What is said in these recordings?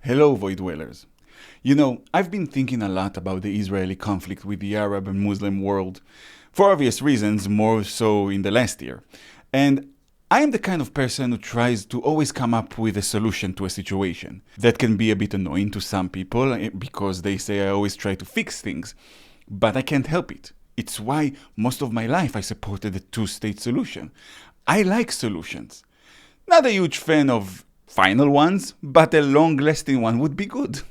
Hello, Void Dwellers. I've been thinking a lot about the Israeli conflict with the Arab and Muslim world, for obvious reasons, more so in the last year. And I am the kind of person who tries to always come up with a solution to a situation. That can be a bit annoying to some people because they say I always try to fix things, but I can't help it. It's why most of my life I supported the two-state solution. I like solutions. Not a huge fan of final ones, but a long-lasting one would be good.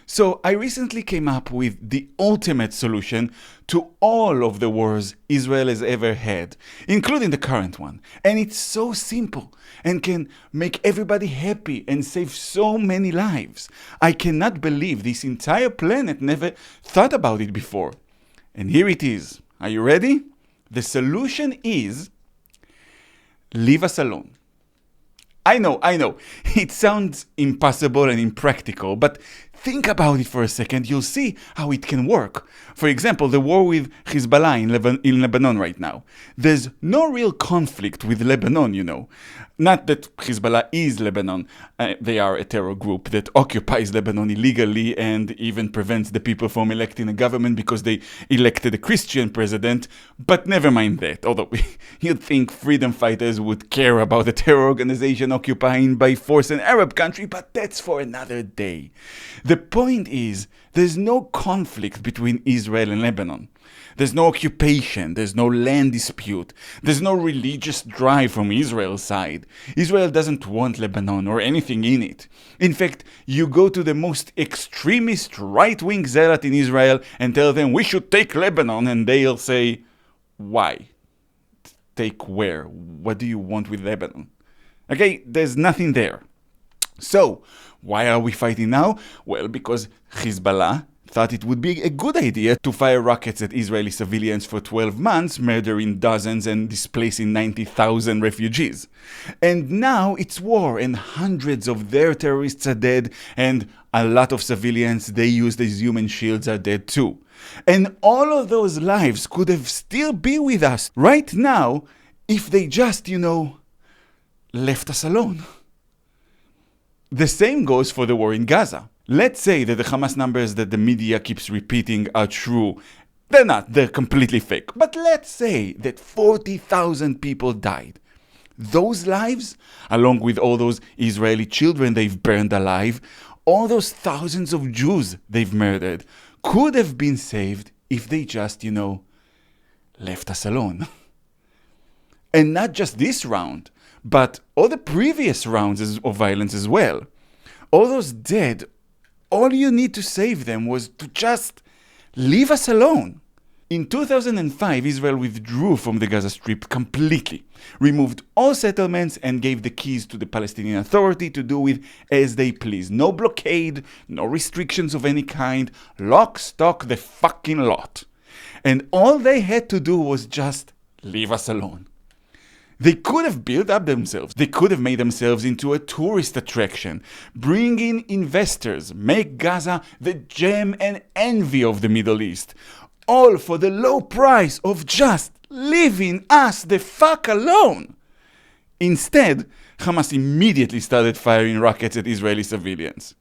So I recently came up with the ultimate solution to all of the wars Israel has ever had, including the current one. And it's so simple and can make everybody happy and save so many lives. I cannot believe this entire planet never thought about it before. And here it is. Are you ready? The solution is leave us alone. I know, it sounds impossible and impractical, but think about it for a second, you'll see how it can work. For example, the war with Hezbollah in Lebanon right now. There's no real conflict with Lebanon, Not that Hezbollah is Lebanon. They are a terror group that occupies Lebanon illegally and even prevents the people from electing a government because they elected a Christian president. But never mind that, although you'd think freedom fighters would care about a terror organization occupying by force an Arab country, but that's for another day. The point is, there's no conflict between Israel and Lebanon. There's no occupation, there's no land dispute, there's no religious drive from Israel's side. Israel doesn't want Lebanon or anything in it. In fact, you go to the most extremist right-wing zealot in Israel and tell them we should take Lebanon, and they'll say, why? Take where? What do you want with Lebanon? Okay, there's nothing there. So, why are we fighting now? Well, because Hezbollah thought it would be a good idea to fire rockets at Israeli civilians for 12 months, murdering dozens and displacing 90,000 refugees. And now it's war, and hundreds of their terrorists are dead, and a lot of civilians they used as human shields are dead too. And all of those lives could have still been with us right now if they just, left us alone. The same goes for the war in Gaza. Let's say that the Hamas numbers that the media keeps repeating are true. They're not, they're completely fake. But let's say that 40,000 people died. Those lives, along with all those Israeli children they've burned alive, all those thousands of Jews they've murdered, could have been saved if they just, left us alone. And not just this round, but all the previous rounds of violence as well. All those dead, all you need to save them was to just leave us alone. In 2005, Israel withdrew from the Gaza Strip completely, removed all settlements and gave the keys to the Palestinian Authority to do with as they please. No blockade, no restrictions of any kind, lock, stock, the fucking lot. And all they had to do was just leave us alone. They could have built up themselves. They could have made themselves into a tourist attraction, bring in investors, make Gaza the gem and envy of the Middle East, all for the low price of just leaving us the fuck alone. Instead, Hamas immediately started firing rockets at Israeli civilians.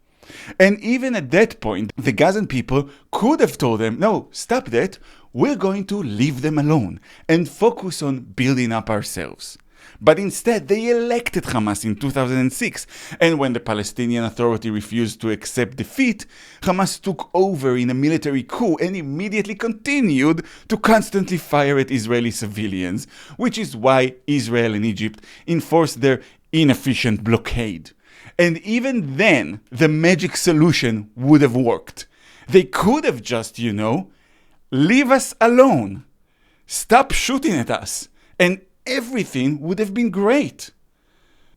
And even at that point, the Gazan people could have told them, no, stop that, we're going to leave them alone and focus on building up ourselves. But instead, they elected Hamas in 2006, and when the Palestinian Authority refused to accept defeat, Hamas took over in a military coup and immediately continued to constantly fire at Israeli civilians, which is why Israel and Egypt enforced their inefficient blockade. And even then, the magic solution would have worked. They could have just, leave us alone. Stop shooting at us. And everything would have been great.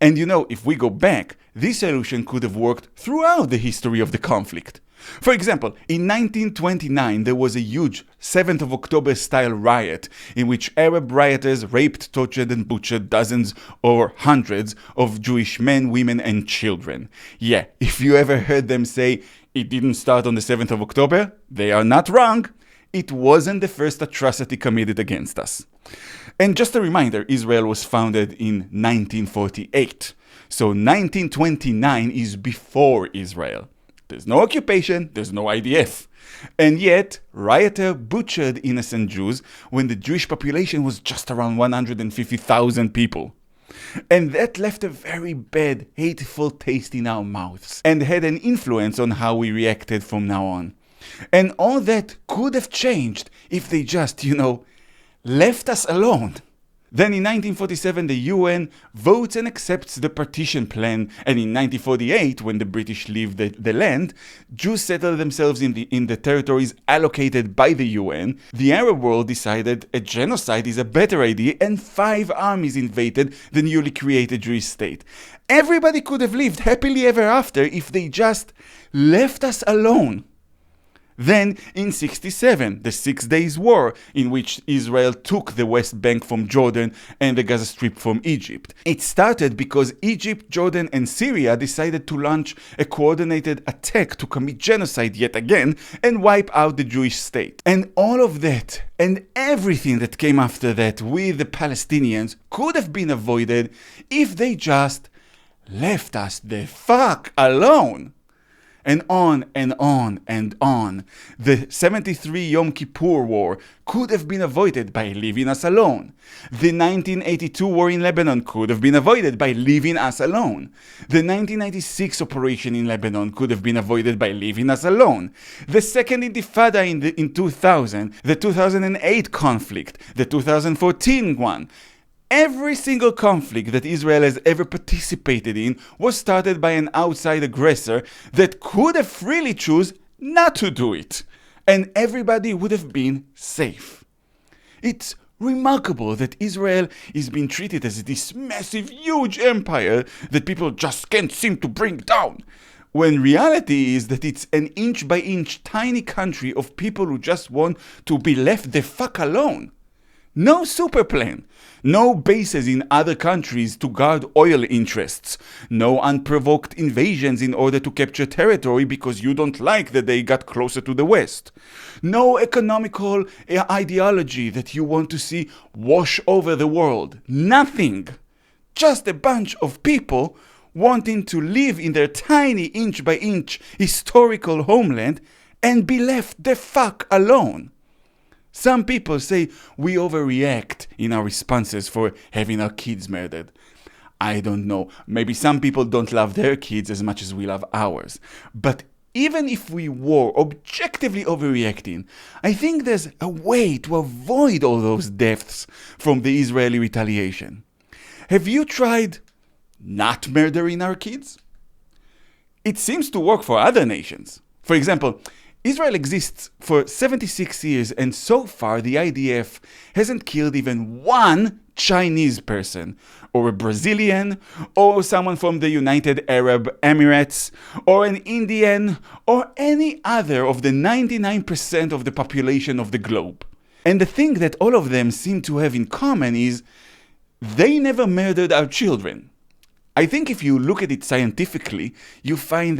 And if we go back, this solution could have worked throughout the history of the conflict. For example, in 1929, there was a huge 7th of October style riot in which Arab rioters raped, tortured and butchered dozens or hundreds of Jewish men, women and children. Yeah, if you ever heard them say it didn't start on the 7th of October, they are not wrong. It wasn't the first atrocity committed against us. And just a reminder, Israel was founded in 1948. So 1929 is before Israel. There's no occupation, there's no IDF. And yet, rioter butchered innocent Jews when the Jewish population was just around 150,000 people. And that left a very bad, hateful taste in our mouths and had an influence on how we reacted from now on. And all that could have changed if they just, left us alone. Then in 1947 the UN votes and accepts the partition plan, and in 1948, when the British leave the land, Jews settle themselves in the territories allocated by the UN. The Arab world decided a genocide is a better idea, and 5 armies invaded the newly created Jewish state. Everybody could have lived happily ever after if they just left us alone. Then, in 1967, the 6 Days War, in which Israel took the West Bank from Jordan and the Gaza Strip from Egypt. It started because Egypt, Jordan, and Syria decided to launch a coordinated attack to commit genocide yet again and wipe out the Jewish state. And all of that, and everything that came after that with the Palestinians, could have been avoided if they just left us the fuck alone. And on and on and on. The 73 Yom Kippur War could have been avoided by leaving us alone. The 1982 war in Lebanon could have been avoided by leaving us alone. The 1996 operation in Lebanon could have been avoided by leaving us alone. The Second Intifada in 2000, the 2008 conflict, the 2014 one. Every single conflict that Israel has ever participated in was started by an outside aggressor that could have freely choose not to do it, and everybody would have been safe. It's remarkable that Israel is being treated as this massive, huge empire that people just can't seem to bring down, when reality is that it's an inch-by-inch tiny country of people who just want to be left the fuck alone. No super plan, no bases in other countries to guard oil interests, no unprovoked invasions in order to capture territory because you don't like that they got closer to the West, no economical ideology that you want to see wash over the world, nothing. Just a bunch of people wanting to live in their tiny inch-by-inch historical homeland and be left the fuck alone. Some people say we overreact in our responses for having our kids murdered. I don't know. Maybe some people don't love their kids as much as we love ours. But even if we were objectively overreacting, I think there's a way to avoid all those deaths from the Israeli retaliation. Have you tried not murdering our kids? It seems to work for other nations. For example, Israel exists for 76 years, and so far the IDF hasn't killed even one Chinese person, or a Brazilian, or someone from the United Arab Emirates, or an Indian, or any other of the 99% of the population of the globe. And the thing that all of them seem to have in common is they never murdered our children. I think if you look at it scientifically, you find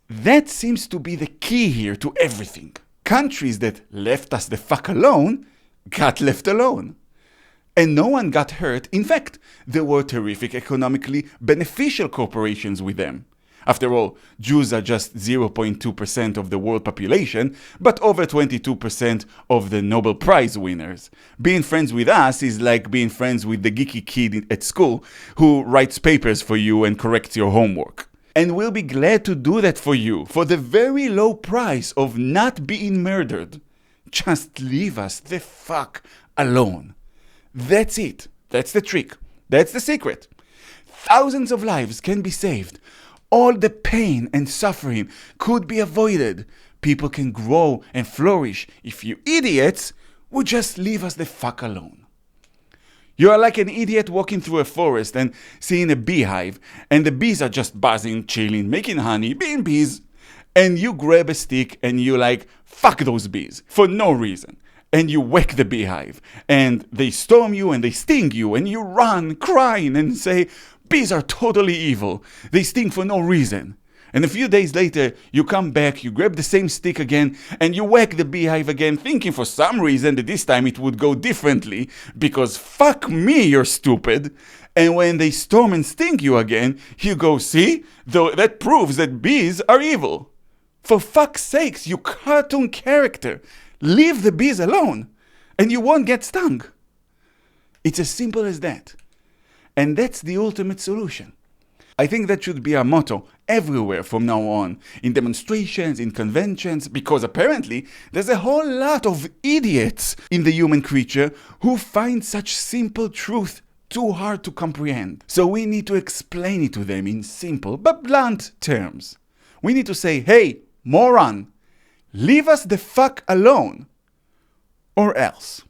that seems to be the key here to everything. Countries that left us the fuck alone got left alone. And no one got hurt. In fact, there were terrific economically beneficial corporations with them. After all, Jews are just 0.2% of the world population, but over 22% of the Nobel Prize winners. Being friends with us is like being friends with the geeky kid at school who writes papers for you and corrects your homework. And we'll be glad to do that for you for the very low price of not being murdered. Just leave us the fuck alone. That's it. That's the trick. That's the secret. Thousands of lives can be saved. All the pain and suffering could be avoided. People can grow and flourish if you idiots would just leave us the fuck alone. You are like an idiot walking through a forest and seeing a beehive, and the bees are just buzzing, chilling, making honey, being bees. And you grab a stick and you like, fuck those bees, for no reason. And you whack the beehive, and they storm you and they sting you, and you run crying and say, bees are totally evil. They sting for no reason. And a few days later, you come back, you grab the same stick again, and you whack the beehive again, thinking for some reason that this time it would go differently, because fuck me, you're stupid. And when they storm and sting you again, you go, see? Though that proves that bees are evil. For fuck's sakes, you cartoon character, leave the bees alone, and you won't get stung. It's as simple as that. And that's the ultimate solution. I think that should be our motto everywhere from now on, in demonstrations, in conventions, because apparently there's a whole lot of idiots in the human creature who find such simple truth too hard to comprehend. So we need to explain it to them in simple but blunt terms. We need to say, hey, moron, leave us the fuck alone, or else.